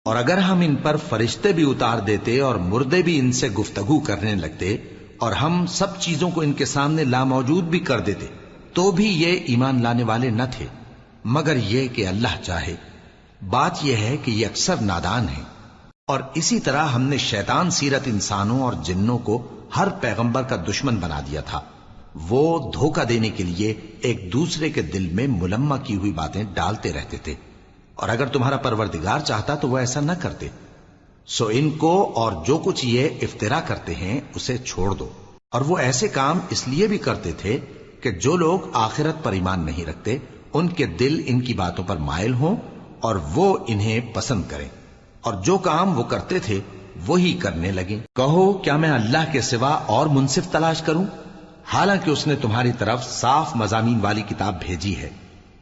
اور اگر ہم ان پر فرشتے بھی اتار دیتے اور مردے بھی ان سے گفتگو کرنے لگتے اور ہم سب چیزوں کو ان کے سامنے لاموجود بھی کر دیتے تو بھی یہ ایمان لانے والے نہ تھے، مگر یہ کہ اللہ چاہے۔ بات یہ ہے کہ یہ اکثر نادان ہیں۔ اور اسی طرح ہم نے شیطان سیرت انسانوں اور جنوں کو ہر پیغمبر کا دشمن بنا دیا تھا۔ وہ دھوکہ دینے کے لیے ایک دوسرے کے دل میں ملمہ کی ہوئی باتیں ڈالتے رہتے تھے، اور اگر تمہارا پروردگار چاہتا تو وہ ایسا نہ کرتے۔ سو ان کو اور جو کچھ یہ افطرا کرتے ہیں اسے چھوڑ دو۔ اور وہ ایسے کام اس لیے بھی کرتے تھے کہ جو لوگ آخرت پر ایمان نہیں رکھتے ان کے دل ان کی باتوں پر مائل ہوں اور وہ انہیں پسند کریں، اور جو کام وہ کرتے تھے وہی کرنے لگیں۔ کہو کیا میں اللہ کے سوا اور منصف تلاش کروں، حالانکہ اس نے تمہاری طرف صاف مضامین والی کتاب بھیجی ہے،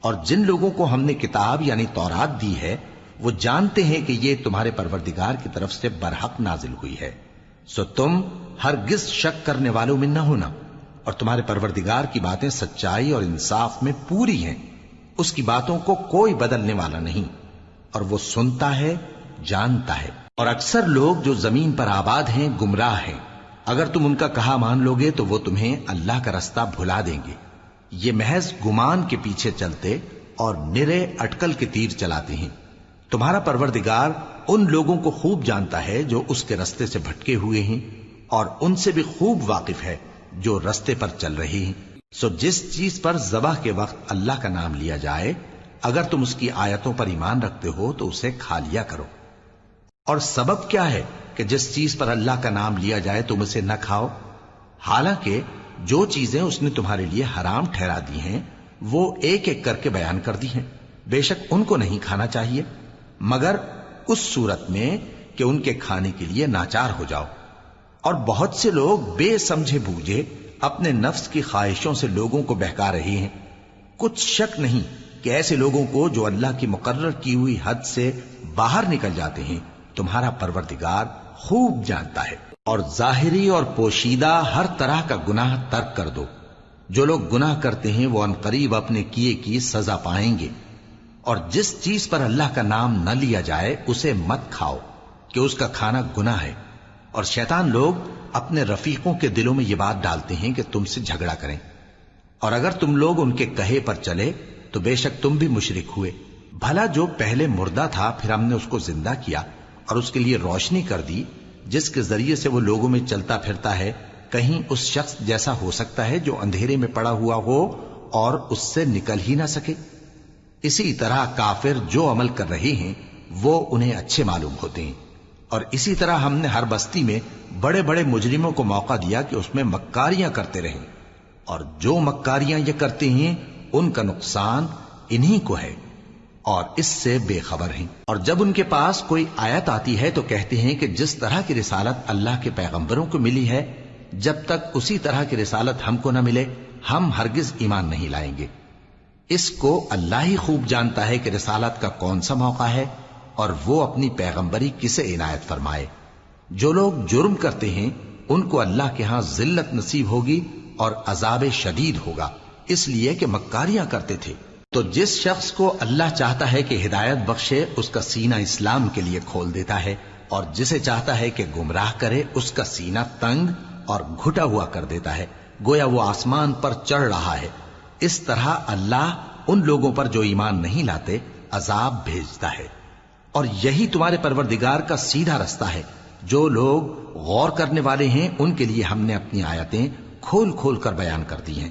اور جن لوگوں کو ہم نے کتاب یعنی تورات دی ہے وہ جانتے ہیں کہ یہ تمہارے پروردگار کی طرف سے برحق نازل ہوئی ہے۔ سو تم ہرگز شک کرنے والوں میں نہ ہونا، اور تمہارے پروردگار کی باتیں سچائی اور انصاف میں پوری ہیں، اس کی باتوں کو کوئی بدلنے والا نہیں، اور وہ سنتا ہے جانتا ہے۔ اور اکثر لوگ جو زمین پر آباد ہیں گمراہ ہیں، اگر تم ان کا کہا مان لوگے تو وہ تمہیں اللہ کا رستہ بھلا دیں گے۔ یہ محض گمان کے پیچھے چلتے اور نرے اٹکل کے تیر چلاتے ہیں۔ تمہارا پروردگار ان لوگوں کو خوب جانتا ہے جو اس کے رستے سے بھٹکے ہوئے ہیں، اور ان سے بھی خوب واقف ہے جو رستے پر چل رہے ہیں۔ سو جس چیز پر ذبح کے وقت اللہ کا نام لیا جائے اگر تم اس کی آیتوں پر ایمان رکھتے ہو تو اسے کھا لیا کرو۔ اور سبب کیا ہے کہ جس چیز پر اللہ کا نام لیا جائے تم اسے نہ کھاؤ، حالانکہ جو چیزیں اس نے تمہارے لیے حرام ٹھہرا دی ہیں وہ ایک ایک کر کے بیان کر دی ہیں۔ بے شک ان کو نہیں کھانا چاہیے مگر اس صورت میں کہ ان کے کھانے کے لیے ناچار ہو جاؤ۔ اور بہت سے لوگ بے سمجھے بوجھے اپنے نفس کی خواہشوں سے لوگوں کو بہکا رہے ہیں۔ کچھ شک نہیں کہ ایسے لوگوں کو جو اللہ کی مقرر کی ہوئی حد سے باہر نکل جاتے ہیں تمہارا پروردگار خوب جانتا ہے۔ اور ظاہری اور پوشیدہ ہر طرح کا گناہ ترک کر دو۔ جو لوگ گناہ کرتے ہیں وہ عنقریب اپنے کیے کی سزا پائیں گے۔ اور جس چیز پر اللہ کا نام نہ لیا جائے اسے مت کھاؤ کہ اس کا کھانا گناہ ہے۔ اور شیطان لوگ اپنے رفیقوں کے دلوں میں یہ بات ڈالتے ہیں کہ تم سے جھگڑا کریں، اور اگر تم لوگ ان کے کہے پر چلے تو بے شک تم بھی مشرک ہوئے۔ بھلا جو پہلے مردہ تھا پھر ہم نے اس کو زندہ کیا اور اس کے لیے روشنی کر دی جس کے ذریعے سے وہ لوگوں میں چلتا پھرتا ہے، کہیں اس شخص جیسا ہو سکتا ہے جو اندھیرے میں پڑا ہوا ہو اور اس سے نکل ہی نہ سکے؟ اسی طرح کافر جو عمل کر رہے ہیں وہ انہیں اچھے معلوم ہوتے ہیں۔ اور اسی طرح ہم نے ہر بستی میں بڑے بڑے مجرموں کو موقع دیا کہ اس میں مکاریاں کرتے رہیں، اور جو مکاریاں یہ کرتے ہیں ان کا نقصان انہی کو ہے اور اس سے بے خبر ہیں۔ اور جب ان کے پاس کوئی آیت آتی ہے تو کہتے ہیں کہ جس طرح کی رسالت اللہ کے پیغمبروں کو ملی ہے جب تک اسی طرح کی رسالت ہم کو نہ ملے ہم ہرگز ایمان نہیں لائیں گے۔ اس کو اللہ ہی خوب جانتا ہے کہ رسالت کا کون سا موقع ہے اور وہ اپنی پیغمبری کسے عنایت فرمائے۔ جو لوگ جرم کرتے ہیں ان کو اللہ کے ہاں ذلت نصیب ہوگی اور عذاب شدید ہوگا، اس لیے کہ مکاریاں کرتے تھے۔ تو جس شخص کو اللہ چاہتا ہے کہ ہدایت بخشے اس کا سینہ اسلام کے لیے کھول دیتا ہے، اور جسے چاہتا ہے کہ گمراہ کرے اس کا سینہ تنگ اور گھٹا ہوا کر دیتا ہے، گویا وہ آسمان پر چڑھ رہا ہے۔ اس طرح اللہ ان لوگوں پر جو ایمان نہیں لاتے عذاب بھیجتا ہے۔ اور یہی تمہارے پروردگار کا سیدھا رستہ ہے۔ جو لوگ غور کرنے والے ہیں ان کے لیے ہم نے اپنی آیتیں کھول کھول کر بیان کر دی ہیں۔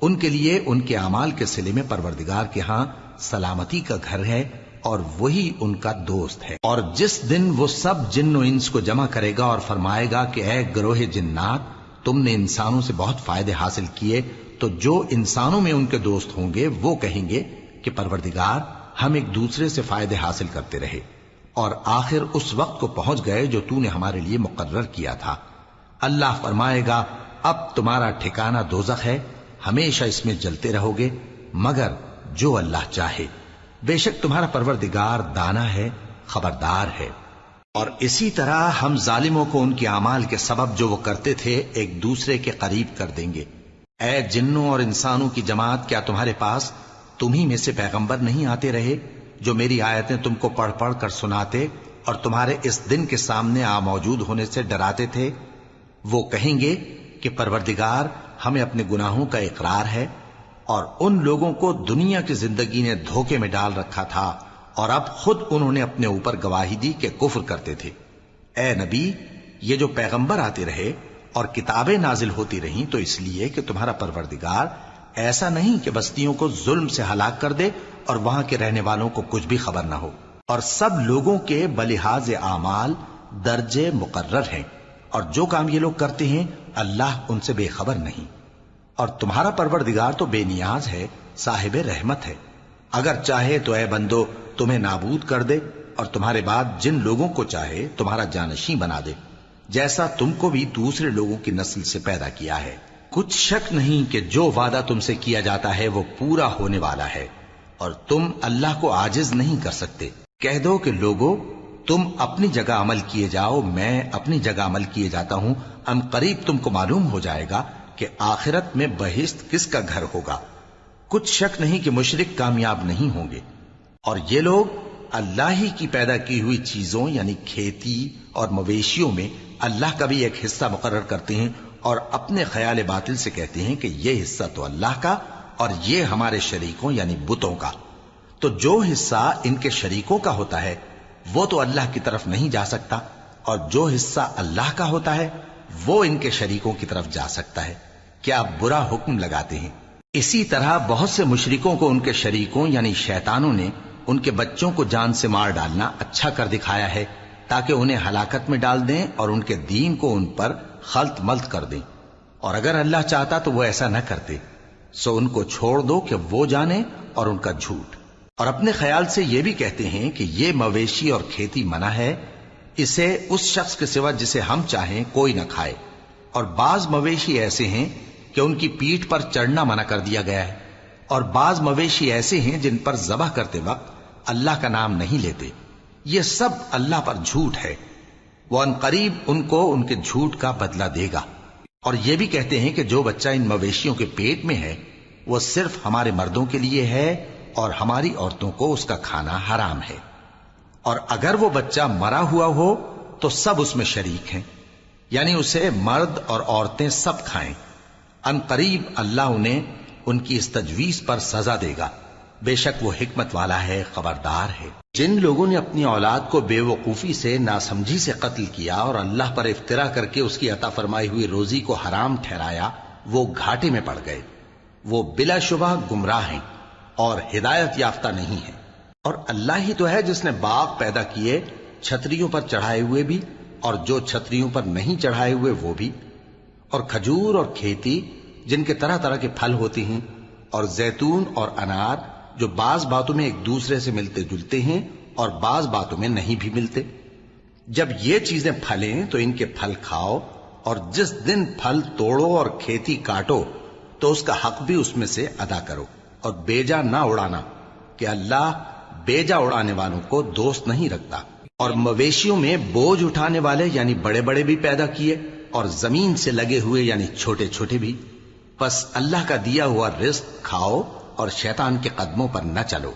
ان کے لیے ان کے اعمال کے صلے میں پروردگار کے ہاں سلامتی کا گھر ہے اور وہی ان کا دوست ہے۔ اور جس دن وہ سب جن و انس کو جمع کرے گا اور فرمائے گا کہ اے گروہ جنات تم نے انسانوں سے بہت فائدے حاصل کیے، تو جو انسانوں میں ان کے دوست ہوں گے وہ کہیں گے کہ پروردگار ہم ایک دوسرے سے فائدے حاصل کرتے رہے اور آخر اس وقت کو پہنچ گئے جو تو نے ہمارے لیے مقرر کیا تھا۔ اللہ فرمائے گا اب تمہارا ٹھکانہ دوزخ ہے، ہمیشہ اس میں جلتے رہو گے مگر جو اللہ چاہے۔ بے شک تمہارا پروردگار دانا ہے، خبردار ہے۔ اور اسی طرح ہم ظالموں کو ان کے اعمال کے سبب جو وہ کرتے تھے ایک دوسرے کے قریب کر دیں گے۔ اے جنوں اور انسانوں کی جماعت، کیا تمہارے پاس تمہیں میں سے پیغمبر نہیں آتے رہے جو میری آیتیں تم کو پڑھ پڑھ کر سناتے اور تمہارے اس دن کے سامنے آ موجود ہونے سے ڈراتے تھے؟ وہ کہیں گے کہ پروردگار ہمیں اپنے گناہوں کا اقرار ہے، اور ان لوگوں کو دنیا کی زندگی نے دھوکے میں ڈال رکھا تھا اور اب خود انہوں نے اپنے اوپر گواہی دی کہ کفر کرتے تھے۔ اے نبی، یہ جو پیغمبر آتے رہے اور کتابیں نازل ہوتی رہیں تو اس لیے کہ تمہارا پروردگار ایسا نہیں کہ بستیوں کو ظلم سے ہلاک کر دے اور وہاں کے رہنے والوں کو کچھ بھی خبر نہ ہو، اور سب لوگوں کے بلحاظ اعمال درجے مقرر ہیں، اور جو کام یہ لوگ کرتے ہیں اللہ ان سے بے خبر نہیں۔ اور تمہارا پروردگار تو بے نیاز ہے، صاحب رحمت ہے، اگر چاہے تو اے بندو تمہیں نابود کر دے اور تمہارے بعد جن لوگوں کو چاہے تمہارا جانشین بنا دے، جیسا تم کو بھی دوسرے لوگوں کی نسل سے پیدا کیا ہے۔ کچھ شک نہیں کہ جو وعدہ تم سے کیا جاتا ہے وہ پورا ہونے والا ہے، اور تم اللہ کو عاجز نہیں کر سکتے۔ کہہ دو کہ لوگو تم اپنی جگہ عمل کیے جاؤ، میں اپنی جگہ عمل کیے جاتا ہوں، ان قریب تم کو معلوم ہو جائے گا کہ آخرت میں بہشت کس کا گھر ہوگا۔ کچھ شک نہیں کہ مشرک کامیاب نہیں ہوں گے، اور یہ لوگ اللہ ہی کی پیدا کی ہوئی چیزوں یعنی کھیتی اور مویشیوں میں اللہ کا بھی ایک حصہ مقرر کرتے ہیں، اور اپنے خیال باطل سے کہتے ہیں کہ یہ حصہ تو اللہ کا اور یہ ہمارے شریکوں یعنی بتوں کا۔ تو جو حصہ ان کے شریکوں کا ہوتا ہے وہ تو اللہ کی طرف نہیں جا سکتا، اور جو حصہ اللہ کا ہوتا ہے وہ ان کے شریکوں کی طرف جا سکتا ہے۔ کیا برا حکم لگاتے ہیں؟ اسی طرح بہت سے مشرکوں کو ان کے شریکوں یعنی شیطانوں نے ان کے بچوں کو جان سے مار ڈالنا اچھا کر دکھایا ہے، تاکہ انہیں ہلاکت میں ڈال دیں اور ان کے دین کو ان پر خلط ملط کر دیں، اور اگر اللہ چاہتا تو وہ ایسا نہ کرتے۔ سو ان کو چھوڑ دو کہ وہ جانے اور ان کا جھوٹ۔ اور اپنے خیال سے یہ بھی کہتے ہیں کہ یہ مویشی اور کھیتی منع ہے، اسے اس شخص کے سوا جسے ہم چاہیں کوئی نہ کھائے، اور بعض مویشی ایسے ہیں کہ ان کی پیٹھ پر چڑھنا منع کر دیا گیا ہے، اور بعض مویشی ایسے ہیں جن پر ذبح کرتے وقت اللہ کا نام نہیں لیتے۔ یہ سب اللہ پر جھوٹ ہے، وہ ان قریب ان کو ان کے جھوٹ کا بدلہ دے گا۔ اور یہ بھی کہتے ہیں کہ جو بچہ ان مویشیوں کے پیٹ میں ہے وہ صرف ہمارے مردوں کے لیے ہے اور ہماری عورتوں کو اس کا کھانا حرام ہے، اور اگر وہ بچہ مرا ہوا ہو تو سب اس میں شریک ہیں، یعنی اسے مرد اور عورتیں سب کھائیں۔ ان قریب اللہ انہیں ان کی اس تجویز پر سزا دے گا، بے شک وہ حکمت والا ہے، خبردار ہے۔ جن لوگوں نے اپنی اولاد کو بے وقوفی سے ناسمجھی سے قتل کیا اور اللہ پر افترا کر کے اس کی عطا فرمائی ہوئی روزی کو حرام ٹھہرایا، وہ گھاٹے میں پڑ گئے، وہ بلا شبہ گمراہ ہیں اور ہدایت یافتہ نہیں ہیں۔ اور اللہ ہی تو ہے جس نے باغ پیدا کیے، چھتریوں پر چڑھائے ہوئے بھی اور جو چھتریوں پر نہیں چڑھائے ہوئے وہ بھی، اور کھجور اور کھیتی جن کے طرح طرح کے پھل ہوتے ہیں، اور زیتون اور انار جو بعض باتوں میں ایک دوسرے سے ملتے جلتے ہیں اور بعض باتوں میں نہیں بھی ملتے۔ جب یہ چیزیں پھلیں تو ان کے پھل کھاؤ، اور جس دن پھل توڑو اور کھیتی کاٹو تو اس کا حق بھی اس میں سے ادا کرو، اور بیجا نہ اڑانا کہ اللہ بیجا اڑانے والوں کو دوست نہیں رکھتا۔ اور مویشیوں میں بوجھ اٹھانے والے یعنی بڑے بڑے بھی پیدا کیے، اور زمین سے لگے ہوئے یعنی چھوٹے چھوٹے بھی۔ بس اللہ کا دیا ہوا رزق کھاؤ اور شیطان کے قدموں پر نہ چلو،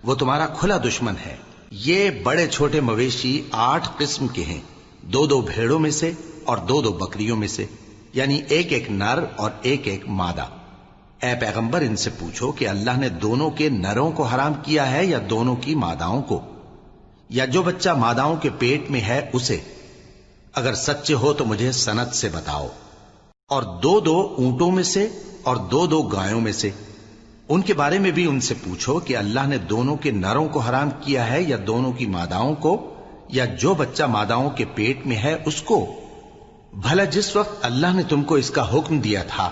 وہ تمہارا کھلا دشمن ہے۔ یہ بڑے چھوٹے مویشی 8 قسم کے ہیں، 2 بھیڑوں میں سے اور 2 بکریوں میں سے، یعنی ایک نر اور ایک مادہ۔ اے پیغمبر ان سے پوچھو کہ اللہ نے دونوں کے نروں کو حرام کیا ہے یا دونوں کی ماداؤں کو، یا جو بچہ ماداؤں کے پیٹ میں ہے اسے؟ اگر سچے ہو تو مجھے سند سے بتاؤ۔ اور 2 اونٹوں میں سے اور 2 گایوں میں سے، ان کے بارے میں بھی ان سے پوچھو کہ اللہ نے دونوں کے نروں کو حرام کیا ہے یا دونوں کی ماداؤں کو، یا جو بچہ ماداؤں کے پیٹ میں ہے اس کو؟ بھلا جس وقت اللہ نے تم کو اس کا حکم دیا تھا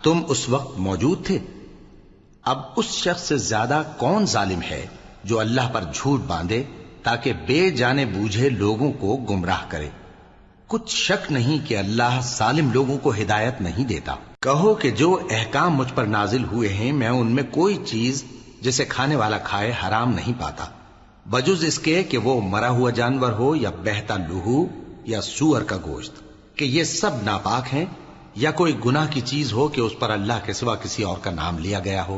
تم اس وقت موجود تھے؟ اب اس شخص سے زیادہ کون ظالم ہے جو اللہ پر جھوٹ باندھے تاکہ بے جانے بوجھے لوگوں کو گمراہ کرے۔ کچھ شک نہیں کہ اللہ ظالم لوگوں کو ہدایت نہیں دیتا۔ کہو کہ جو احکام مجھ پر نازل ہوئے ہیں میں ان میں کوئی چیز جسے کھانے والا کھائے حرام نہیں پاتا، بجز اس کے کہ وہ مرا ہوا جانور ہو یا بہتا لہو یا سور کا گوشت، کہ یہ سب ناپاک ہیں، یا کوئی گناہ کی چیز ہو کہ اس پر اللہ کے سوا کسی اور کا نام لیا گیا ہو۔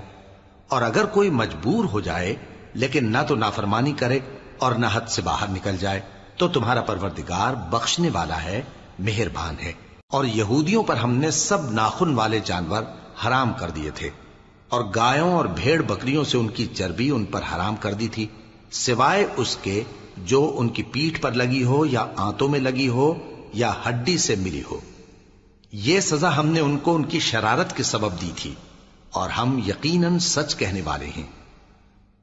اور اگر کوئی مجبور ہو جائے لیکن نہ تو نافرمانی کرے اور نہ حد سے باہر نکل جائے، تو تمہارا پروردگار بخشنے والا ہے، مہربان ہے۔ اور یہودیوں پر ہم نے سب ناخن والے جانور حرام کر دیے تھے، اور گایوں اور بھیڑ بکریوں سے ان کی چربی ان پر حرام کر دی تھی، سوائے اس کے جو ان کی پیٹھ پر لگی ہو یا آنتوں میں لگی ہو یا ہڈی سے ملی ہو۔ یہ سزا ہم نے ان کو ان کی شرارت کے سبب دی تھی، اور ہم یقیناً سچ کہنے والے ہیں۔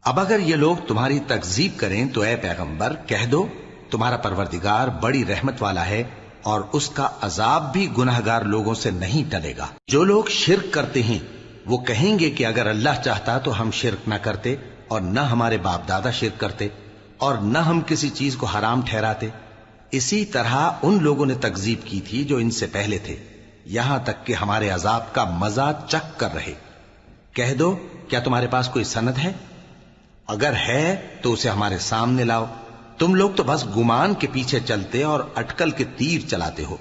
اب اگر یہ لوگ تمہاری تکذیب کریں تو اے پیغمبر کہہ دو، تمہارا پروردگار بڑی رحمت والا ہے، اور اس کا عذاب بھی گناہگار لوگوں سے نہیں ٹلے گا۔ جو لوگ شرک کرتے ہیں وہ کہیں گے کہ اگر اللہ چاہتا تو ہم شرک نہ کرتے، اور نہ ہمارے باپ دادا شرک کرتے، اور نہ ہم کسی چیز کو حرام ٹھہراتے۔ اسی طرح ان لوگوں نے تکذیب کی تھی جو ان سے پہلے تھے، یہاں تک کہ ہمارے عذاب کا مزہ چکھ کر رہے۔ کہہ دو، کیا تمہارے پاس کوئی سند ہے؟ اگر ہے تو اسے ہمارے سامنے لاؤ۔ تم لوگ تو بس گمان کے پیچھے چلتے اور اٹکل کے تیر چلاتے ہو۔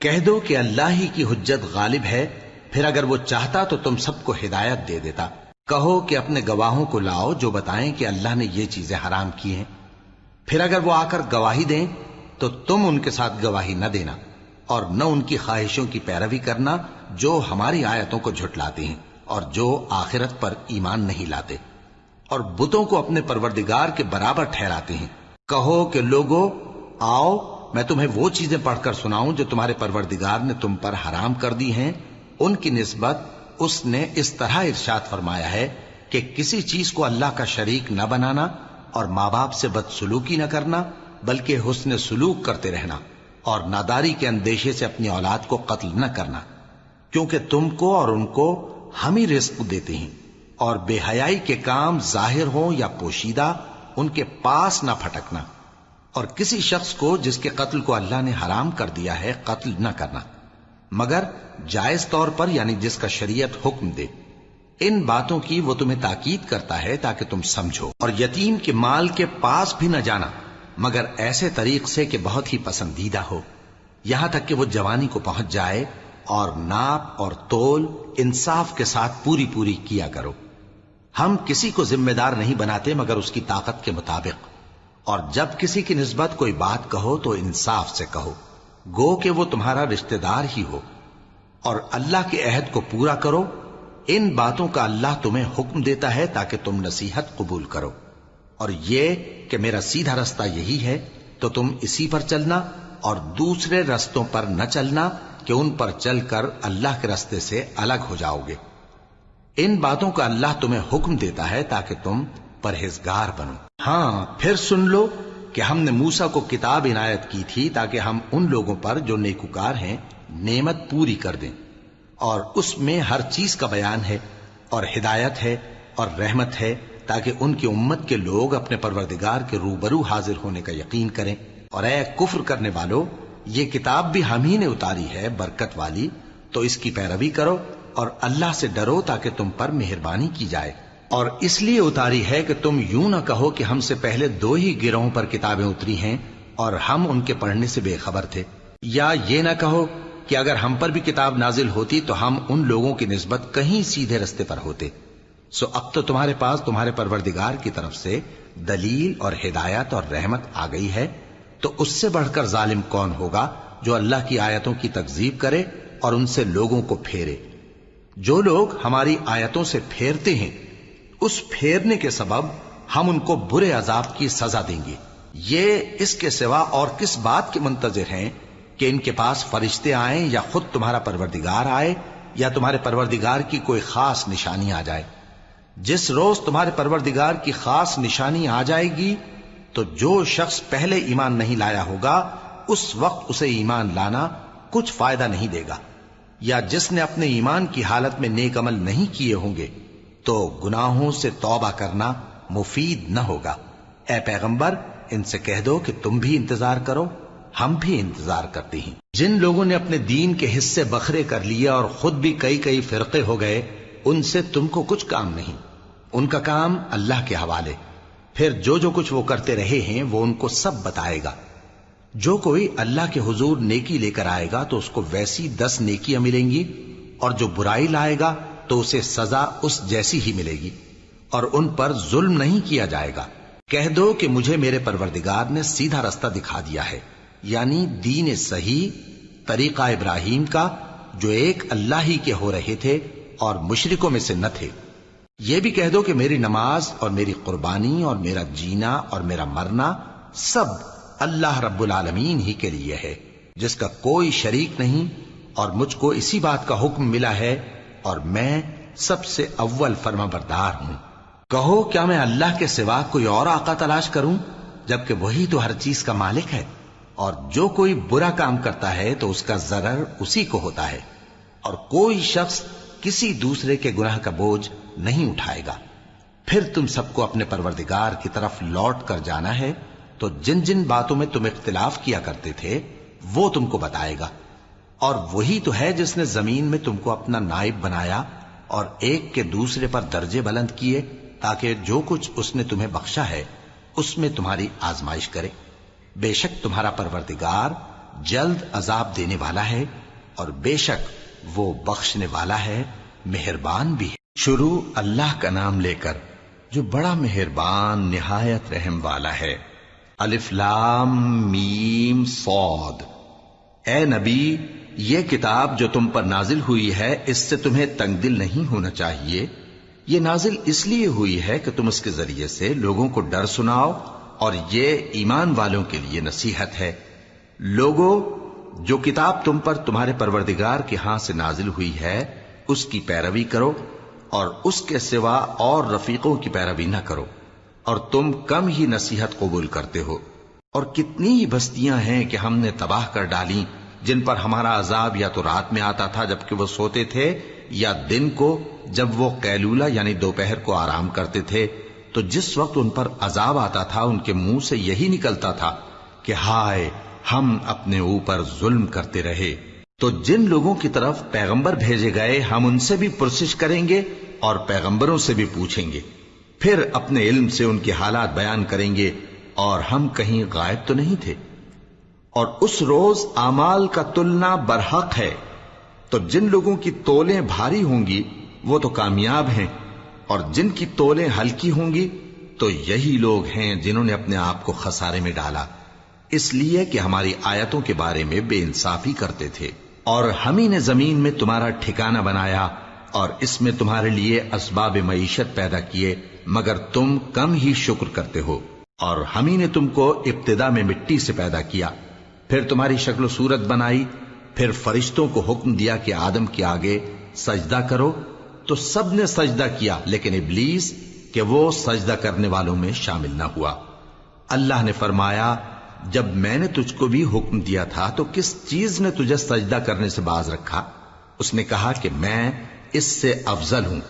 کہہ دو کہ اللہ ہی کی حجت غالب ہے، پھر اگر وہ چاہتا تو تم سب کو ہدایت دے دیتا۔ کہو کہ اپنے گواہوں کو لاؤ جو بتائیں کہ اللہ نے یہ چیزیں حرام کی ہیں، پھر اگر وہ آ کر گواہی دیں تو تم ان کے ساتھ گواہی نہ دینا، اور نہ ان کی خواہشوں کی پیروی کرنا جو ہماری آیتوں کو جھٹلاتے ہیں اور جو آخرت پر ایمان نہیں لاتے، اور بتوں کو اپنے پروردگار کے برابر ٹھہراتے ہیں۔ کہو کہ لوگو آؤ، میں تمہیں وہ چیزیں پڑھ کر سناؤں جو تمہارے پروردگار نے تم پر حرام کر دی ہیں۔ ان کی نسبت اس نے اس طرح ارشاد فرمایا ہے کہ کسی چیز کو اللہ کا شریک نہ بنانا، اور ماں باپ سے بدسلوکی نہ کرنا، بلکہ حسن سلوک کرتے رہنا، اور ناداری کے اندیشے سے اپنی اولاد کو قتل نہ کرنا، کیونکہ تم کو اور ان کو ہم ہی رزق دیتے ہیں۔ اور بے حیائی کے کام ظاہر ہوں یا پوشیدہ ان کے پاس نہ پھٹکنا، اور کسی شخص کو جس کے قتل کو اللہ نے حرام کر دیا ہے قتل نہ کرنا، مگر جائز طور پر، یعنی جس کا شریعت حکم دے۔ ان باتوں کی وہ تمہیں تاکید کرتا ہے تاکہ تم سمجھو۔ اور یتیم کے مال کے پاس بھی نہ جانا مگر ایسے طریق سے کہ بہت ہی پسندیدہ ہو، یہاں تک کہ وہ جوانی کو پہنچ جائے، اور ناپ اور تول انصاف کے ساتھ پوری پوری کیا کرو۔ ہم کسی کو ذمہ دار نہیں بناتے مگر اس کی طاقت کے مطابق، اور جب کسی کی نسبت کوئی بات کہو تو انصاف سے کہو، گو کہ وہ تمہارا رشتہ دار ہی ہو، اور اللہ کے عہد کو پورا کرو۔ ان باتوں کا اللہ تمہیں حکم دیتا ہے تاکہ تم نصیحت قبول کرو، اور یہ کہ میرا سیدھا رستہ یہی ہے تو تم اسی پر چلنا، اور دوسرے رستوں پر نہ چلنا کہ ان پر چل کر اللہ کے رستے سے الگ ہو جاؤ گے۔ ان باتوں کا اللہ تمہیں حکم دیتا ہے تاکہ تم پرہیزگار بنو۔ ہاں، پھر سن لو کہ ہم نے موسیٰ کو کتاب عنایت کی تھی تاکہ ہم ان لوگوں پر جو نیکوکار ہیں نعمت پوری کر دیں، اور اس میں ہر چیز کا بیان ہے، اور ہدایت ہے اور رحمت ہے، تاکہ ان کی امت کے لوگ اپنے پروردگار کے روبرو حاضر ہونے کا یقین کریں۔ اور اے کفر کرنے والو، یہ کتاب بھی ہم ہی نے اتاری ہے برکت والی، تو اس کی پیروی کرو اور اللہ سے ڈرو تاکہ تم پر مہربانی کی جائے۔ اور اس لیے اتاری ہے کہ تم یوں نہ کہو کہ ہم سے پہلے 2 ہی گروہوں پر کتابیں اتری ہیں اور ہم ان کے پڑھنے سے بے خبر تھے، یا یہ نہ کہو کہ اگر ہم پر بھی کتاب نازل ہوتی تو ہم ان لوگوں کی نسبت کہیں سیدھے رستے پر ہوتے۔ سو اب تو تمہارے پاس تمہارے پروردگار کی طرف سے دلیل اور ہدایت اور رحمت آ گئی ہے، تو اس سے بڑھ کر ظالم کون ہوگا جو اللہ کی آیتوں کی تکذیب کرے اور ان سے لوگوں کو پھیرے۔ جو لوگ ہماری آیتوں سے پھیرتے ہیں اس پھیرنے کے سبب ہم ان کو برے عذاب کی سزا دیں گے۔ یہ اس کے سوا اور کس بات کے منتظر ہیں کہ ان کے پاس فرشتے آئیں یا خود تمہارا پروردگار آئے یا تمہارے پروردگار کی کوئی خاص نشانی آ جائے۔ جس روز تمہارے پروردگار کی خاص نشانی آ جائے گی تو جو شخص پہلے ایمان نہیں لایا ہوگا اس وقت اسے ایمان لانا کچھ فائدہ نہیں دے گا، یا جس نے اپنے ایمان کی حالت میں نیک عمل نہیں کیے ہوں گے تو گناہوں سے توبہ کرنا مفید نہ ہوگا۔ اے پیغمبر، ان سے کہہ دو کہ تم بھی انتظار کرو، ہم بھی انتظار کرتے ہیں۔ جن لوگوں نے اپنے دین کے حصے بکھرے کر لیے اور خود بھی کئی فرقے ہو گئے، ان سے تم کو کچھ کام نہیں، ان کا کام اللہ کے حوالے۔ پھر جو کچھ وہ کرتے رہے ہیں وہ ان کو سب بتائے گا۔ جو کوئی اللہ کے حضور نیکی لے کر آئے گا تو اس کو ویسی 10 نیکیاں ملیں گی، اور جو برائی لائے گا تو اسے سزا اس جیسی ہی ملے گی، اور ان پر ظلم نہیں کیا جائے گا۔ کہہ دو کہ مجھے میرے پروردگار نے سیدھا رستہ دکھا دیا ہے، یعنی دین صحیح، طریقہ ابراہیم کا، جو ایک اللہ ہی کے ہو رہے تھے اور مشرکوں میں سے نہ تھے۔ یہ بھی کہہ دو کہ میری نماز اور میری قربانی اور میرا جینا اور میرا مرنا سب اللہ رب العالمین ہی کے لیے ہے، جس کا کوئی شریک نہیں، اور مجھ کو اسی بات کا حکم ملا ہے اور میں سب سے اول فرما بردار ہوں۔ کہو کیا میں اللہ کے سوا کوئی اور آقا تلاش کروں، جبکہ وہی تو ہر چیز کا مالک ہے، اور جو کوئی برا کام کرتا ہے تو اس کا ضرر اسی کو ہوتا ہے، اور کوئی شخص کسی دوسرے کے گناہ کا بوجھ نہیں اٹھائے گا۔ پھر تم سب کو اپنے پروردگار کی طرف لوٹ کر جانا ہے، تو جن جن باتوں میں تم اختلاف کیا کرتے تھے وہ تم کو بتائے گا، اور وہی تو ہے جس نے زمین میں تم کو اپنا نائب بنایا اور ایک کے دوسرے پر درجے بلند کیے، تاکہ جو کچھ اس نے تمہیں بخشا ہے اس میں تمہاری آزمائش کرے۔ بے شک تمہارا پروردگار جلد عذاب دینے والا ہے، اور بے شک وہ بخشنے والا ہے، مہربان بھی ہے۔ شروع اللہ کا نام لے کر جو بڑا مہربان نہایت رحم والا ہے۔ الف لام میم صاد۔ اے نبی، یہ کتاب جو تم پر نازل ہوئی ہے اس سے تمہیں تنگ دل نہیں ہونا چاہیے۔ یہ نازل اس لیے ہوئی ہے کہ تم اس کے ذریعے سے لوگوں کو ڈر سناؤ، اور یہ ایمان والوں کے لیے نصیحت ہے۔ لوگوں، جو کتاب تم پر تمہارے پروردگار کے ہاں سے نازل ہوئی ہے اس کی پیروی کرو، اور اس کے سوا اور رفیقوں کی پیروی نہ کرو، اور تم کم ہی نصیحت قبول کرتے ہو۔ اور کتنی ہی بستیاں ہیں کہ ہم نے تباہ کر ڈالیں، جن پر ہمارا عذاب یا تو رات میں آتا تھا جبکہ وہ سوتے تھے، یا دن کو جب وہ قیلولہ یعنی دوپہر کو آرام کرتے تھے، تو جس وقت ان پر عذاب آتا تھا ان کے منہ سے یہی نکلتا تھا کہ ہائے، ہم اپنے اوپر ظلم کرتے رہے۔ تو جن لوگوں کی طرف پیغمبر بھیجے گئے ہم ان سے بھی پرسش کریں گے اور پیغمبروں سے بھی پوچھیں گے، پھر اپنے علم سے ان کے حالات بیان کریں گے، اور ہم کہیں غائب تو نہیں تھے۔ اور اس روز اعمال کا تلنا برحق ہے، تو جن لوگوں کی تولیں بھاری ہوں گی وہ تو کامیاب ہیں، اور جن کی تولیں ہلکی ہوں گی تو یہی لوگ ہیں جنہوں نے اپنے آپ کو خسارے میں ڈالا، اس لیے کہ ہماری آیتوں کے بارے میں بے انصافی کرتے تھے۔ اور ہم ہی نے زمین میں تمہارا ٹھکانہ بنایا، اور اس میں تمہارے لیے اسباب معیشت پیدا کیے، مگر تم کم ہی شکر کرتے ہو۔ اور ہم ہی نے تم کو ابتدا میں مٹی سے پیدا کیا، پھر تمہاری شکل و صورت بنائی، پھر فرشتوں کو حکم دیا کہ آدم کے آگے سجدہ کرو، تو سب نے سجدہ کیا، لیکن ابلیس کہ وہ سجدہ کرنے والوں میں شامل نہ ہوا۔ اللہ نے فرمایا، جب میں نے تجھ کو بھی حکم دیا تھا تو کس چیز نے تجھے سجدہ کرنے سے باز رکھا؟ اس نے کہا کہ میں اس سے افضل ہوں،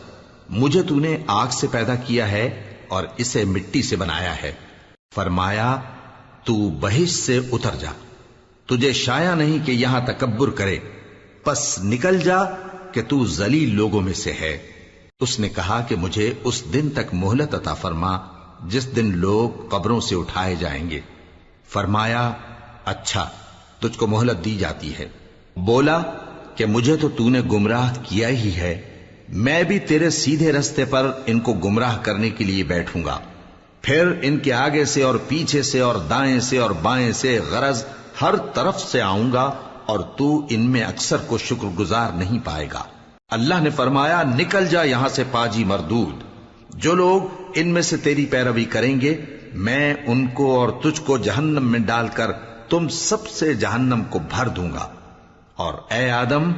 مجھے تو نے آگ سے پیدا کیا ہے اور اسے مٹی سے بنایا ہے۔ فرمایا، تو بہشت سے اتر جا، تجھے شایع نہیں کہ یہاں تکبر کرے، پس نکل جا کہ تو ذلیل لوگوں میں سے ہے۔ اس نے کہا کہ مجھے اس دن تک مہلت عطا فرما جس دن لوگ قبروں سے اٹھائے جائیں گے۔ فرمایا، اچھا، تجھ کو مہلت دی جاتی ہے۔ بولا کہ مجھے تو نے گمراہ کیا ہی ہے، میں بھی تیرے سیدھے رستے پر ان کو گمراہ کرنے کے لیے بیٹھوں گا، پھر ان کے آگے سے اور پیچھے سے اور دائیں سے اور بائیں سے، غرض ہر طرف سے آؤں گا، اور تو ان میں اکثر کو شکر گزار نہیں پائے گا۔ اللہ نے فرمایا، نکل جا یہاں سے پاجی مردود، جو لوگ ان میں سے تیری پیروی کریں گے میں ان کو اور تجھ کو جہنم میں ڈال کر تم سب سے جہنم کو بھر دوں گا۔ اور اے آدم،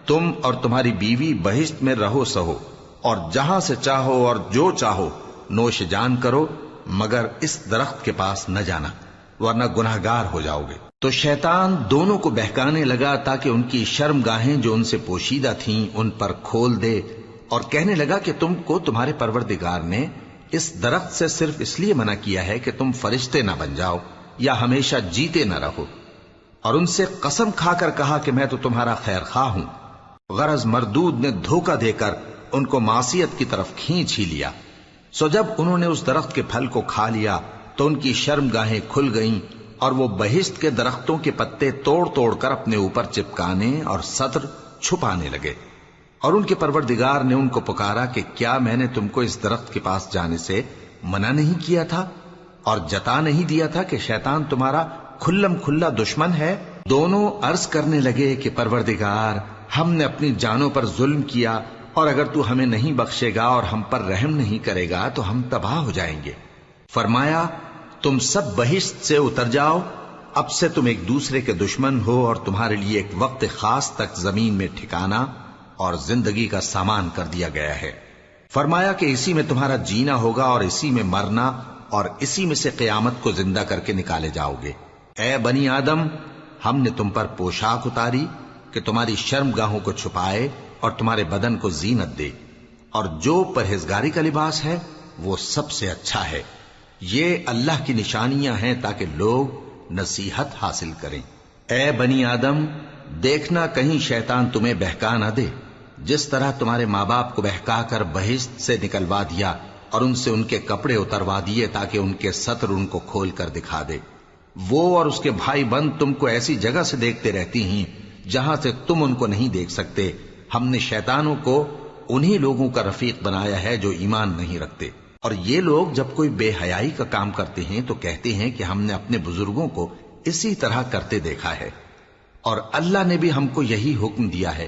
تم اور تمہاری بیوی بہشت میں رہو سہو، اور جہاں سے چاہو اور جو چاہو نوش جان کرو، مگر اس درخت کے پاس نہ جانا، ورنہ گناہگار ہو جاؤ گے۔ تو شیطان دونوں کو بہکانے لگا تاکہ ان کی شرم گاہیں جو ان سے پوشیدہ تھیں ان پر کھول دے، اور کہنے لگا کہ تم کو تمہارے پروردگار نے اس درخت سے صرف اس لیے منع کیا ہے کہ تم فرشتے نہ بن جاؤ یا ہمیشہ جیتے نہ رہو۔ اور ان سے قسم کھا کر کہا کہ میں تو تمہارا خیر خواہ ہوں۔ غرض مردود نے دھوکہ دے کر ان کو معصیت کی طرف کھینچ ہی لیا۔ سو جب انہوں نے اس درخت کے پھل کو کھا لیا تو ان کی شرم گاہیں کھل گئیں، اور وہ بہشت کے درختوں کے پتے توڑ توڑ کر اپنے اوپر چپکانے اور سطر چھپانے لگے۔ اور ان کے پروردگار نے ان کو پکارا کہ کیا میں نے تم کو اس درخت کے پاس جانے سے منع نہیں کیا تھا؟ اور جتا نہیں دیا تھا کہ شیطان تمہارا کھلم کھلا دشمن ہے؟ دونوں عرض کرنے لگے کہ پروردگار، ہم نے اپنی جانوں پر ظلم کیا، اور اگر تو ہمیں نہیں بخشے گا اور ہم پر رحم نہیں کرے گا تو ہم تباہ ہو جائیں گے۔ فرمایا تم سب بہشت سے اتر جاؤ، اب سے تم ایک دوسرے کے دشمن ہو، اور تمہارے لیے ایک وقت خاص تک زمین میں ٹھکانا اور زندگی کا سامان کر دیا گیا ہے۔ فرمایا کہ اسی میں تمہارا جینا ہوگا اور اسی میں مرنا، اور اسی میں سے قیامت کو زندہ کر کے نکالے جاؤ گے۔ اے بنی آدم، ہم نے تم پر پوشاک اتاری کہ تمہاری شرم گاہوں کو چھپائے اور تمہارے بدن کو زینت دے، اور جو پرہیزگاری کا لباس ہے وہ سب سے اچھا ہے۔ یہ اللہ کی نشانیاں ہیں تاکہ لوگ نصیحت حاصل کریں۔ اے بنی آدم، دیکھنا کہیں شیطان تمہیں بہکا نہ دے، جس طرح تمہارے ماں باپ کو بہکا کر بہشت سے نکلوا دیا اور ان سے ان کے کپڑے اتروا دیے تاکہ ان کے ستر ان کو کھول کر دکھا دے۔ وہ اور اس کے بھائی بند تم کو ایسی جگہ سے دیکھتے رہتی ہیں جہاں سے تم ان کو نہیں دیکھ سکتے۔ ہم نے شیطانوں کو انہی لوگوں کا رفیق بنایا ہے جو ایمان نہیں رکھتے، اور یہ لوگ جب کوئی بے حیائی کا کام کرتے ہیں تو کہتے ہیں کہ ہم نے اپنے بزرگوں کو اسی طرح کرتے دیکھا ہے، اور اللہ نے بھی ہم کو یہی حکم دیا ہے۔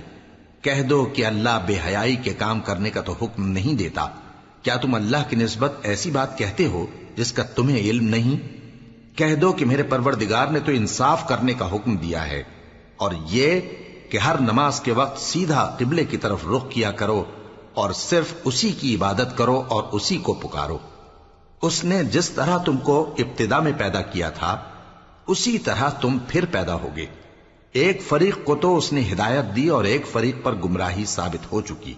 کہہ دو کہ اللہ بے حیائی کے کام کرنے کا تو حکم نہیں دیتا۔ کیا تم اللہ کی نسبت ایسی بات کہتے ہو جس کا تمہیں علم نہیں؟ کہہ دو کہ میرے پروردگار نے تو انصاف کرنے کا حکم دیا ہے، اور یہ کہ ہر نماز کے وقت سیدھا قبلے کی طرف رخ کیا کرو اور صرف اسی کی عبادت کرو اور اسی کو پکارو۔ اس نے جس طرح تم کو ابتدا میں پیدا کیا تھا اسی طرح تم پھر پیدا ہوگے۔ ایک فریق کو تو اس نے ہدایت دی اور ایک فریق پر گمراہی ثابت ہو چکی۔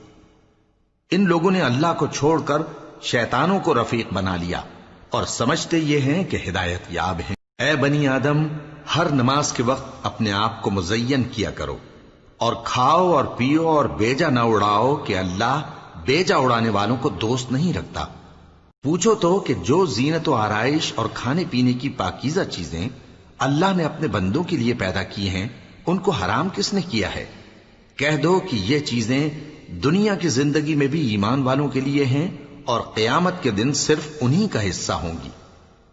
ان لوگوں نے اللہ کو چھوڑ کر شیطانوں کو رفیق بنا لیا اور سمجھتے یہ ہیں کہ ہدایت یاب ہیں۔ اے بنی آدم، ہر نماز کے وقت اپنے آپ کو مزین کیا کرو، اور کھاؤ اور پیو اور بیجا نہ اڑاؤ کہ اللہ بیجا اڑانے والوں کو دوست نہیں رکھتا۔ پوچھو تو کہ جو زینت و آرائش اور کھانے پینے کی پاکیزہ چیزیں اللہ نے اپنے بندوں کے لیے پیدا کی ہیں ان کو حرام کس نے کیا ہے؟ کہہ دو کہ یہ چیزیں دنیا کی زندگی میں بھی ایمان والوں کے لیے ہیں اور قیامت کے دن صرف انہی کا حصہ ہوں گی۔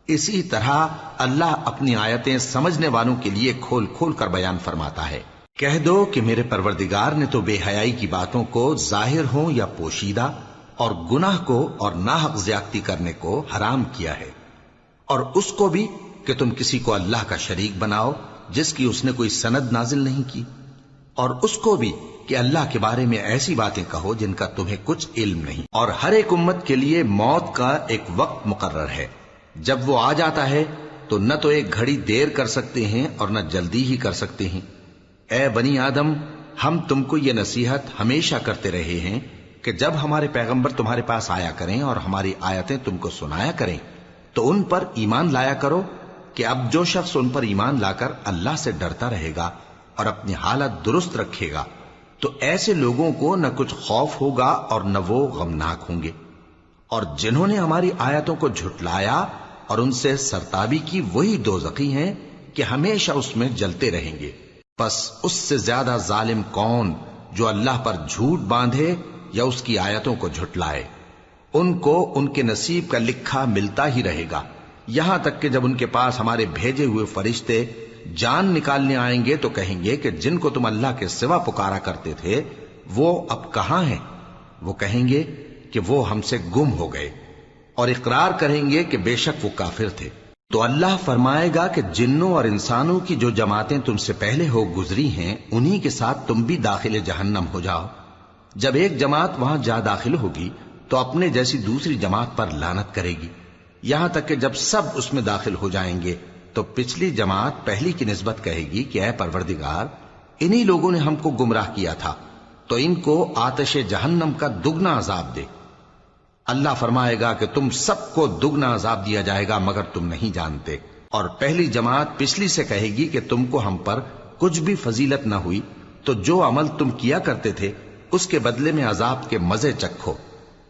اسی طرح اللہ اپنی آیتیں سمجھنے والوں کے لیے کھول کھول کر بیان فرماتا ہے۔ کہہ دو کہ میرے پروردگار نے تو بے حیائی کی باتوں کو ظاہر ہوں یا پوشیدہ، اور گناہ کو اور ناحق زیادتی کرنے کو حرام کیا ہے، اور اس کو بھی کہ تم کسی کو اللہ کا شریک بناؤ جس کی اس نے کوئی سند نازل نہیں کی، اور اس کو بھی کہ اللہ کے بارے میں ایسی باتیں کہو جن کا تمہیں کچھ علم نہیں۔ اور ہر ایک امت کے لیے موت کا ایک وقت مقرر ہے، جب وہ آ جاتا ہے تو نہ تو ایک گھڑی دیر کر سکتے ہیں اور نہ جلدی ہی کر سکتے ہیں۔ اے بنی آدم، ہم تم کو یہ نصیحت ہمیشہ کرتے رہے ہیں کہ جب ہمارے پیغمبر تمہارے پاس آیا کریں اور ہماری آیتیں تم کو سنایا کریں تو ان پر ایمان لایا کرو، کہ اب جو شخص ان پر ایمان لا کر اللہ سے ڈرتا رہے گا اور اپنی حالت درست رکھے گا تو ایسے لوگوں کو نہ کچھ خوف ہوگا اور نہ وہ غمناک ہوں گے۔ اور جنہوں نے ہماری آیتوں کو جھٹلایا اور ان سے سرتابی کی وہی دوزخی ہیں کہ ہمیشہ اس میں جلتے رہیں گے۔ پس اس سے زیادہ ظالم کون جو اللہ پر جھوٹ باندھے یا اس کی آیتوں کو جھٹلائے؟ ان کو ان کے نصیب کا لکھا ملتا ہی رہے گا، یہاں تک کہ جب ان کے پاس ہمارے بھیجے ہوئے فرشتے جان نکالنے آئیں گے تو کہیں گے کہ جن کو تم اللہ کے سوا پکارا کرتے تھے وہ اب کہاں ہیں؟ وہ کہیں گے کہ وہ ہم سے گم ہو گئے، اور اقرار کریں گے کہ بے شک وہ کافر تھے۔ تو اللہ فرمائے گا کہ جنوں اور انسانوں کی جو جماعتیں تم سے پہلے ہو گزری ہیں انہی کے ساتھ تم بھی داخل جہنم ہو جاؤ۔ جب ایک جماعت وہاں جا داخل ہوگی تو اپنے جیسی دوسری جماعت پر لعنت کرے گی، یہاں تک کہ جب سب اس میں داخل ہو جائیں گے تو پچھلی جماعت پہلی کی نسبت کہے گی کہ اے پروردگار، انہی لوگوں نے ہم کو گمراہ کیا تھا، تو ان کو آتش جہنم کا دگنا عذاب دے۔ اللہ فرمائے گا کہ تم سب کو دگنا عذاب دیا جائے گا مگر تم نہیں جانتے۔ اور پہلی جماعت پچھلی سے کہے گی کہ تم کو ہم پر کچھ بھی فضیلت نہ ہوئی، تو جو عمل تم کیا کرتے تھے اس کے بدلے میں عذاب کے مزے چکھو۔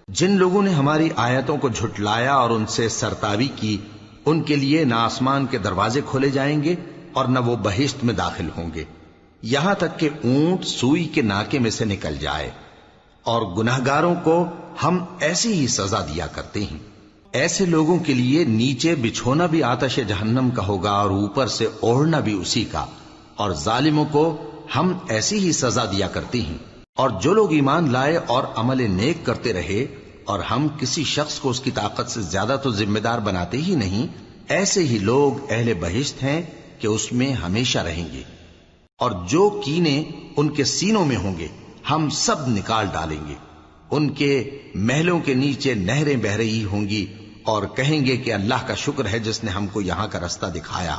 جن لوگوں نے ہماری آیتوں کو جھٹلایا اور ان سے سرتابی کی ان کے لیے نہ آسمان کے دروازے کھولے جائیں گے اور نہ وہ بہشت میں داخل ہوں گے، یہاں تک کہ اونٹ سوئی کے ناکے میں سے نکل جائے، اور گناہگاروں کو ہم ایسی ہی سزا دیا کرتے ہیں۔ ایسے لوگوں کے لیے نیچے بچھونا بھی آتش جہنم کا ہوگا اور اوپر سے اوڑھنا بھی اسی کا، اور ظالموں کو ہم ایسی ہی سزا دیا کرتی ہیں۔ اور جو لوگ ایمان لائے اور عمل نیک کرتے رہے اور ہم کسی شخص کو اس کی طاقت سے زیادہ تو ذمہ دار بناتے ہی نہیں، ایسے ہی لوگ اہل بہشت ہیں کہ اس میں ہمیشہ رہیں گے۔ اور جو کینے ان کے سینوں میں ہوں گے ہم سب نکال ڈالیں گے۔ ان کے محلوں کے نیچے نہریں بہ رہی ہوں گی اور کہیں گے کہ اللہ کا شکر ہے جس نے ہم کو یہاں کا رستہ دکھایا،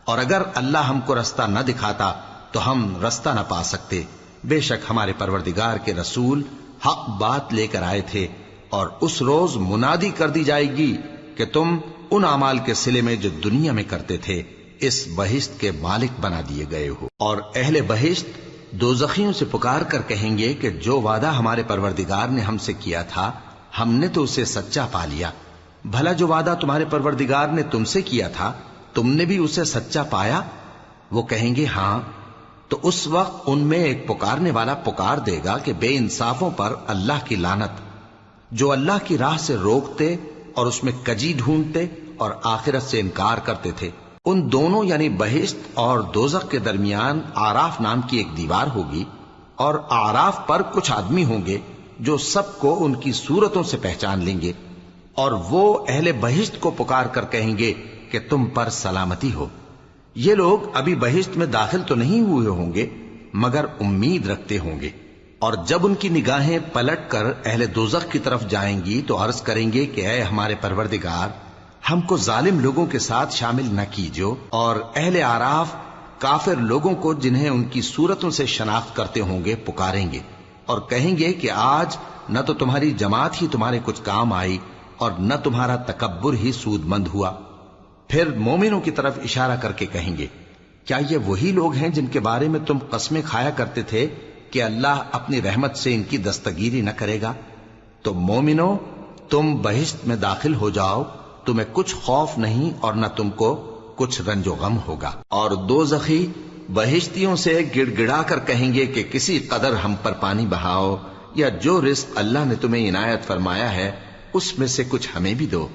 اور اگر اللہ ہم کو رستہ نہ دکھاتا تو ہم رستہ نہ پا سکتے۔ بے شک ہمارے پروردگار کے رسول حق بات لے کر آئے تھے، اور اس روز منادی کر دی جائے گی کہ تم ان اعمال کے صلے میں جو دنیا میں کرتے تھے اس بہشت کے مالک بنا دیے گئے ہو۔ اور اہل بہشت دوزخیوں سے پکار کر کہیں گے کہ جو وعدہ ہمارے پروردگار نے ہم سے کیا تھا ہم نے تو اسے سچا پا لیا۔ بھلا جو وعدہ تمہارے پروردگار نے تم سے کیا تھا تم نے بھی اسے سچا پایا؟ وہ کہیں گے ہاں۔ تو اس وقت ان میں ایک پکارنے والا پکار دے گا کہ بے انصافوں پر اللہ کی لعنت، جو اللہ کی راہ سے روکتے اور اس میں کجی ڈھونڈتے اور آخرت سے انکار کرتے تھے۔ ان دونوں یعنی بہشت اور دوزخ کے درمیان آراف نام کی ایک دیوار ہوگی، اور آراف پر کچھ آدمی ہوں گے جو سب کو ان کی صورتوں سے پہچان لیں گے، اور وہ اہل بہشت کو پکار کر کہیں گے کہ تم پر سلامتی ہو۔ یہ لوگ ابھی بہشت میں داخل تو نہیں ہوئے ہوں گے مگر امید رکھتے ہوں گے، اور جب ان کی نگاہیں پلٹ کر اہل دوزخ کی طرف جائیں گی تو عرض کریں گے کہ اے ہمارے پروردگار، ہم کو ظالم لوگوں کے ساتھ شامل نہ کیجو۔ اور اہل آراف کافر لوگوں کو جنہیں ان کی صورتوں سے شناخت کرتے ہوں گے پکاریں گے اور کہیں گے کہ آج نہ تو تمہاری جماعت ہی تمہارے کچھ کام آئی اور نہ تمہارا تکبر ہی سود مند ہوا۔ پھر مومنوں کی طرف اشارہ کر کے کہیں گے کیا یہ وہی لوگ ہیں جن کے بارے میں تم قسمیں کھایا کرتے تھے کہ اللہ اپنی رحمت سے ان کی دستگیری نہ کرے گا؟ تو مومنوں، تم بہشت میں داخل ہو جاؤ، تمہیں کچھ خوف نہیں اور نہ تم کو کچھ رنج و غم ہوگا۔ اور دوزخی بہشتیوں سے گڑ گڑا کر کہیں گے کہ کسی قدر ہم پر پانی بہاؤ، یا جو رزق اللہ نے تمہیں عنایت فرمایا ہے اس میں سے کچھ ہمیں بھی دو۔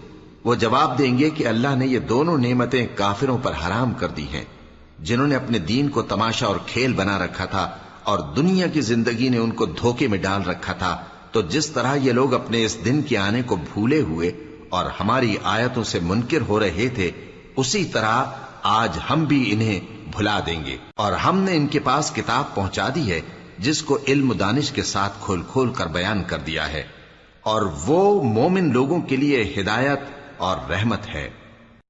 وہ جواب دیں گے کہ اللہ نے یہ دونوں نعمتیں کافروں پر حرام کر دی ہیں، جنہوں نے اپنے دین کو تماشا اور کھیل بنا رکھا تھا اور دنیا کی زندگی نے ان کو دھوکے میں ڈال رکھا تھا۔ تو جس طرح یہ لوگ اپنے اس دن کے آنے کو بھولے ہوئے اور ہماری آیتوں سے منکر ہو رہے تھے، اسی طرح آج ہم بھی انہیں بھلا دیں گے۔ اور ہم نے ان کے پاس کتاب پہنچا دی ہے جس کو علم و دانش کے ساتھ کھول کھول کر بیان کر دیا ہے، اور وہ مومن لوگوں کے لیے ہدایت اور رحمت ہے۔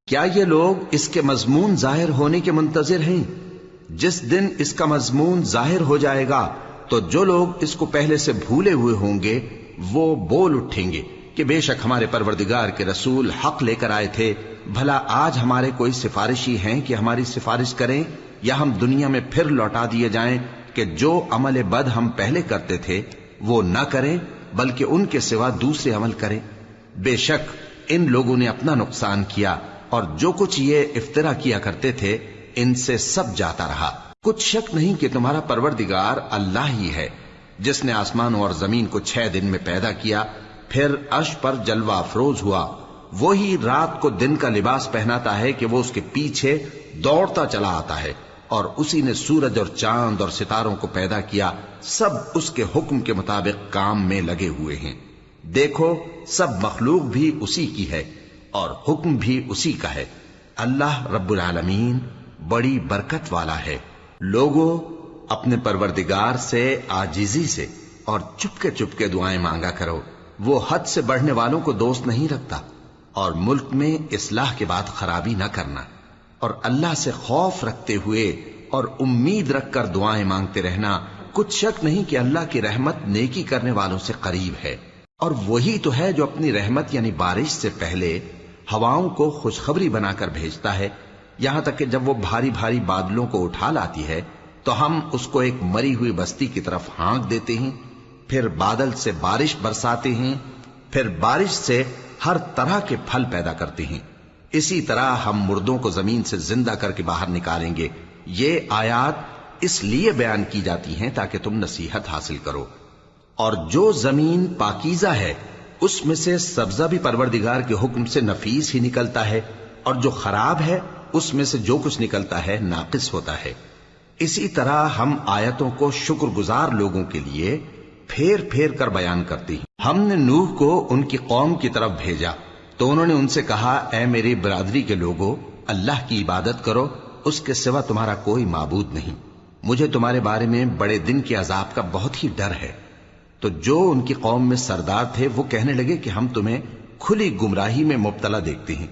کیا یہ لوگ اس کے مضمون ظاہر ہونے کے منتظر ہیں؟ جس دن اس کا مضمون ظاہر ہو جائے گا تو جو لوگ اس کو پہلے سے بھولے ہوئے ہوں گے وہ بول اٹھیں گے کہ بے شک ہمارے پروردگار کے رسول حق لے کر آئے تھے۔ بھلا آج ہمارے کوئی سفارشی ہیں کہ ہماری سفارش کریں، یا ہم دنیا میں پھر لوٹا دیے جائیں کہ جو عمل بد ہم پہلے کرتے تھے وہ نہ کریں بلکہ ان کے سوا دوسرے عمل کریں۔ بے شک ان لوگوں نے اپنا نقصان کیا، اور جو کچھ یہ افترا کیا کرتے تھے ان سے سب جاتا رہا۔ کچھ شک نہیں کہ تمہارا پروردگار اللہ ہی ہے جس نے آسمانوں اور زمین کو 6 دن میں پیدا کیا، پھر عرش پر جلوہ افروز ہوا۔ وہی رات کو دن کا لباس پہناتا ہے کہ وہ اس کے پیچھے دوڑتا چلا آتا ہے، اور اسی نے سورج اور چاند اور ستاروں کو پیدا کیا، سب اس کے حکم کے مطابق کام میں لگے ہوئے ہیں۔ دیکھو سب مخلوق بھی اسی کی ہے اور حکم بھی اسی کا ہے۔ اللہ رب العالمین بڑی برکت والا ہے۔ لوگوں، اپنے پروردگار سے عاجزی سے اور چپکے دعائیں مانگا کرو، وہ حد سے بڑھنے والوں کو دوست نہیں رکھتا، اور ملک میں اصلاح کے بعد خرابی نہ کرنا، اور اللہ سے خوف رکھتے ہوئے اور امید رکھ کر دعائیں مانگتے رہنا۔ کچھ شک نہیں کہ اللہ کی رحمت نیکی کرنے والوں سے قریب ہے، اور وہی تو ہے جو اپنی رحمت یعنی بارش سے پہلے ہواؤں کو خوشخبری بنا کر بھیجتا ہے، یہاں تک کہ جب وہ بھاری بھاری بادلوں کو اٹھا لاتی ہے تو ہم اس کو ایک مری ہوئی بستی کی طرف ہانک دیتے ہیں، پھر بادل سے بارش برساتے ہیں، پھر بارش سے ہر طرح کے پھل پیدا کرتے ہیں۔ اسی طرح ہم مردوں کو زمین سے زندہ کر کے باہر نکالیں گے۔ یہ آیات اس لیے بیان کی جاتی ہیں تاکہ تم نصیحت حاصل کرو۔ اور جو زمین پاکیزہ ہے اس میں سے سبزہ بھی پروردگار کے حکم سے نفیس ہی نکلتا ہے، اور جو خراب ہے اس میں سے جو کچھ نکلتا ہے ناقص ہوتا ہے۔ اسی طرح ہم آیتوں کو شکر گزار لوگوں کے لیے پھیر پھیر کر بیان کرتے ہیں۔ ہم نے نوح کو ان کی قوم کی طرف بھیجا تو انہوں نے ان سے کہا، اے میری برادری کے لوگوں، اللہ کی عبادت کرو، اس کے سوا تمہارا کوئی معبود نہیں۔ مجھے تمہارے بارے میں بڑے دن کے عذاب کا بہت ہی ڈر ہے۔ تو جو ان کی قوم میں سردار تھے وہ کہنے لگے کہ ہم تمہیں کھلی گمراہی میں مبتلا دیکھتے ہیں۔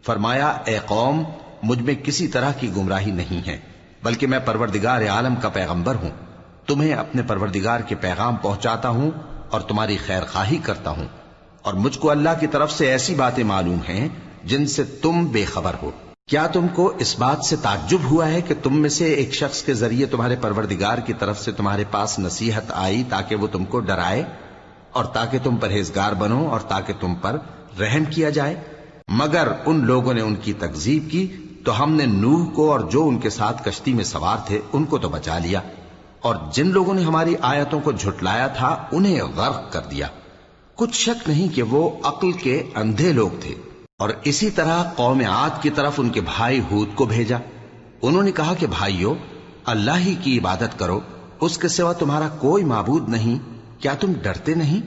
فرمایا، اے قوم، مجھ میں کسی طرح کی گمراہی نہیں ہے، بلکہ میں پروردگار عالم کا پیغمبر ہوں۔ تمہیں اپنے پروردگار کے پیغام پہنچاتا ہوں اور تمہاری خیر خواہی کرتا ہوں، اور مجھ کو اللہ کی طرف سے ایسی باتیں معلوم ہیں جن سے تم بے خبر ہو۔ کیا تم کو اس بات سے تعجب ہوا ہے کہ تم میں سے ایک شخص کے ذریعے تمہارے پروردگار کی طرف سے تمہارے پاس نصیحت آئی تاکہ وہ تم کو ڈرائے اور تاکہ تم پرہیزگار بنو اور تاکہ تم پر رحم کیا جائے؟ مگر ان لوگوں نے ان کی تکذیب کی تو ہم نے نوح کو اور جو ان کے ساتھ کشتی میں سوار تھے ان کو تو بچا لیا، اور جن لوگوں نے ہماری آیتوں کو جھٹلایا تھا انہیں غرق کر دیا۔ کچھ شک نہیں کہ وہ عقل کے اندھے لوگ تھے۔ اور اسی طرح قوم عاد کی طرف ان کے بھائی ہود کو بھیجا۔ انہوں نے کہا کہ بھائیو، اللہ ہی کی عبادت کرو، اس کے سوا تمہارا کوئی معبود نہیں، کیا تم ڈرتے نہیں؟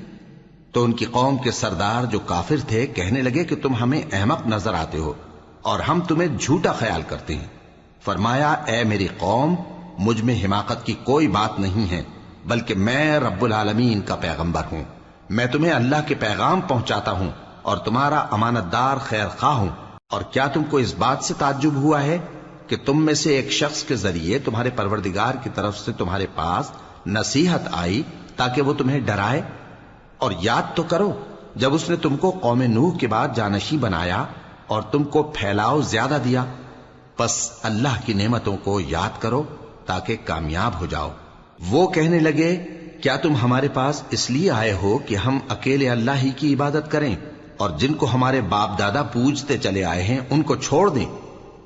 تو ان کی قوم کے سردار جو کافر تھے کہنے لگے کہ تم ہمیں احمق نظر آتے ہو اور ہم تمہیں جھوٹا خیال کرتے ہیں۔ فرمایا، اے میری قوم، مجھ میں حماقت کی کوئی بات نہیں ہے، بلکہ میں رب العالمین کا پیغمبر ہوں۔ میں تمہیں اللہ کے پیغام پہنچاتا ہوں اور تمہارا امانت دار خیر خواہ ہوں۔ اور کیا تم کو اس بات سے تعجب ہوا ہے کہ تم میں سے ایک شخص کے ذریعے تمہارے پروردگار کی طرف سے تمہارے پاس نصیحت آئی تاکہ وہ تمہیں ڈرائے؟ اور یاد تو کرو جب اس نے تم کو قوم نوح کے بعد جانشی بنایا اور تم کو پھیلاؤ زیادہ دیا۔ پس اللہ کی نعمتوں کو یاد کرو تاکہ کامیاب ہو جاؤ۔ وہ کہنے لگے، کیا تم ہمارے پاس اس لیے آئے ہو کہ ہم اکیلے اللہ ہی کی عبادت کریں اور جن کو ہمارے باپ دادا پوجتے چلے آئے ہیں ان کو چھوڑ دیں؟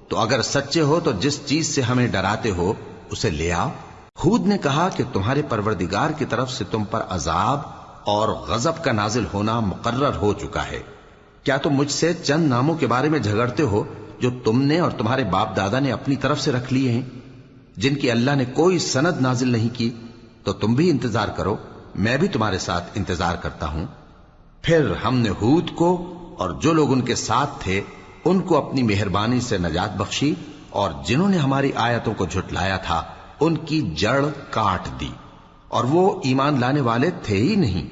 تو اگر سچے ہو تو جس چیز سے ہمیں ڈراتے ہو اسے لے آؤ۔ ہود نے کہا کہ تمہارے پروردگار کی طرف سے تم پر عذاب اور غضب کا نازل ہونا مقرر ہو چکا ہے۔ کیا تم مجھ سے چند ناموں کے بارے میں جھگڑتے ہو جو تم نے اور تمہارے باپ دادا نے اپنی طرف سے رکھ لیے ہیں، جن کی اللہ نے کوئی سند نازل نہیں کی؟ تو تم بھی انتظار کرو، میں بھی تمہارے ساتھ انتظار کرتا ہوں۔ پھر ہم نے ہود کو اور جو لوگ ان کے ساتھ تھے ان کو اپنی مہربانی سے نجات بخشی، اور جنہوں نے ہماری آیتوں کو جھٹلایا تھا ان کی جڑ کاٹ دی، اور وہ ایمان لانے والے تھے ہی نہیں۔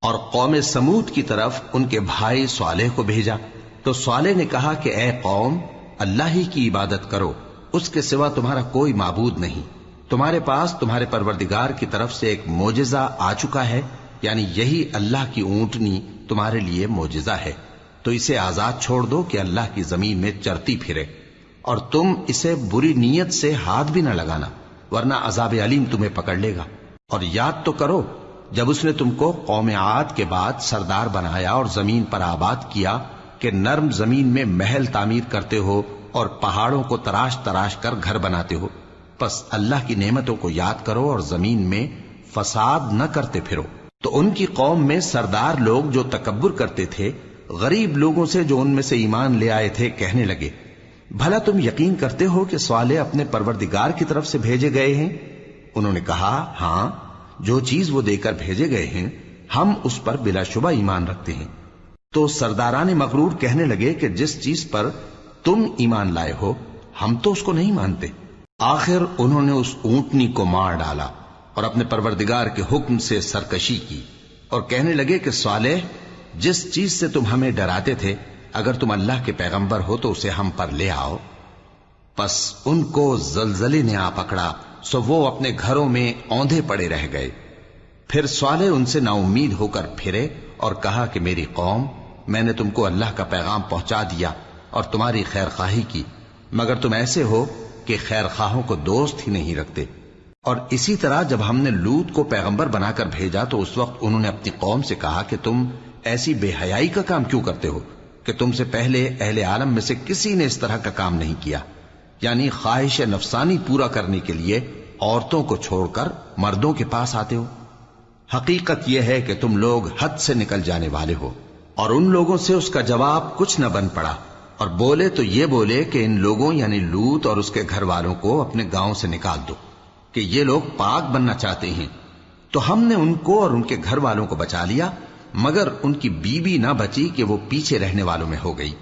اور قوم سمود کی طرف ان کے بھائی صالح کو بھیجا تو صالح نے کہا کہ اے قوم، اللہ ہی کی عبادت کرو، اس کے سوا تمہارا کوئی معبود نہیں۔ تمہارے پاس تمہارے پروردگار کی طرف سے ایک معجزہ آ چکا ہے، یعنی یہی اللہ کی اونٹنی تمہارے لیے معجزہ ہے، تو اسے آزاد چھوڑ دو کہ اللہ کی زمین میں چرتی پھرے، اور تم اسے بری نیت سے ہاتھ بھی نہ لگانا، ورنہ عذاب علیم تمہیں پکڑ لے گا۔ اور یاد تو کرو جب اس نے تم کو قوم عاد کے بعد سردار بنایا اور زمین پر آباد کیا کہ نرم زمین میں محل تعمیر کرتے ہو اور پہاڑوں کو تراش تراش کر گھر بناتے ہو۔ پس اللہ کی نعمتوں کو یاد کرو اور زمین میں فساد نہ کرتے پھرو۔ تو ان کی قوم میں سردار لوگ جو تکبر کرتے تھے غریب لوگوں سے جو ان میں سے ایمان لے آئے تھے کہنے لگے، بھلا تم یقین کرتے ہو کہ صالح اپنے پروردگار کی طرف سے بھیجے گئے ہیں؟ انہوں نے کہا، ہاں، جو چیز وہ دے کر بھیجے گئے ہیں ہم اس پر بلا شبہ ایمان رکھتے ہیں۔ تو سرداران مغرور کہنے لگے کہ جس چیز پر تم ایمان لائے ہو ہم تو اس کو نہیں مانتے۔ آخر انہوں نے اس اونٹنی کو مار ڈالا اور اپنے پروردگار کے حکم سے سرکشی کی، اور کہنے لگے کہ صالح، جس چیز سے تم ہمیں ڈراتے تھے اگر تم اللہ کے پیغمبر ہو تو اسے ہم پر لے آؤ۔ پس ان کو زلزلے نے آ پکڑا، سو وہ اپنے گھروں میں اوندھے پڑے رہ گئے۔ پھر صالح ان سے نا امید ہو کر پھرے اور کہا کہ میری قوم، میں نے تم کو اللہ کا پیغام پہنچا دیا اور تمہاری خیر خواہی کی، مگر تم ایسے ہو کہ خیر خواہوں کو دوست ہی نہیں رکھتے۔ اور اسی طرح جب ہم نے لوط کو پیغمبر بنا کر بھیجا تو اس وقت انہوں نے اپنی قوم سے کہا کہ تم ایسی بے حیائی کا کام کیوں کرتے ہو کہ تم سے پہلے اہل عالم میں سے کسی نے اس طرح کا کام نہیں کیا، یعنی خواہش نفسانی پورا کرنے کے لیے عورتوں کو چھوڑ کر مردوں کے پاس آتے ہو۔ حقیقت یہ ہے کہ تم لوگ حد سے نکل جانے والے ہو۔ اور ان لوگوں سے اس کا جواب کچھ نہ بن پڑا، اور بولے تو یہ بولے کہ ان لوگوں یعنی لوط اور اس کے گھر والوں کو اپنے گاؤں سے نکال دو کہ یہ لوگ پاک بننا چاہتے ہیں۔ تو ہم نے ان کو اور ان کے گھر والوں کو بچا لیا، مگر ان کی بیوی نہ بچی کہ وہ پیچھے رہنے والوں میں ہو گئی۔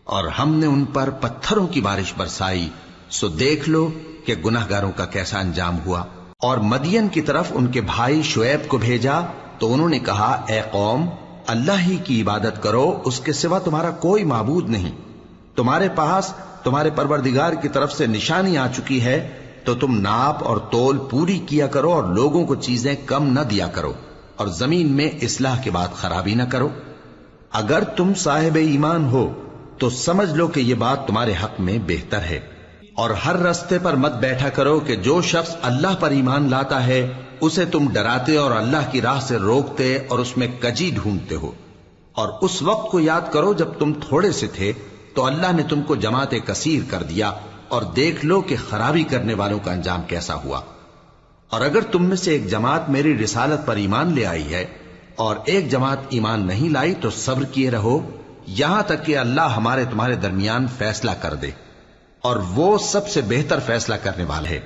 اور ہم نے ان پر پتھروں کی بارش برسائی، سو دیکھ لو کہ گناہگاروں کا کیسا انجام ہوا۔ اور مدین کی طرف ان کے بھائی شعیب کو بھیجا تو انہوں نے کہا، اے قوم، اللہ ہی کی عبادت کرو، اس کے سوا تمہارا کوئی معبود نہیں۔ تمہارے پاس تمہارے پروردگار کی طرف سے نشانی آ چکی ہے، تو تم ناپ اور تول پوری کیا کرو اور لوگوں کو چیزیں کم نہ دیا کرو، اور زمین میں اصلاح کے بعد خرابی نہ کرو۔ اگر تم صاحب ایمان ہو تو سمجھ لو کہ یہ بات تمہارے حق میں بہتر ہے۔ اور ہر رستے پر مت بیٹھا کرو کہ جو شخص اللہ پر ایمان لاتا ہے اسے تم ڈراتے اور اللہ کی راہ سے روکتے اور اس میں کجی ڈھونڈتے ہو۔ اور اس وقت کو یاد کرو جب تم تھوڑے سے تھے تو اللہ نے تم کو جماعت کثیر کر دیا، اور دیکھ لو کہ خرابی کرنے والوں کا انجام کیسا ہوا۔ اور اگر تم میں سے ایک جماعت میری رسالت پر ایمان لے آئی ہے اور ایک جماعت ایمان نہیں لائی تو صبر کیے رہو یہاں تک کہ اللہ ہمارے تمہارے درمیان فیصلہ کر دے، اور وہ سب سے بہتر فیصلہ کرنے والا ہے۔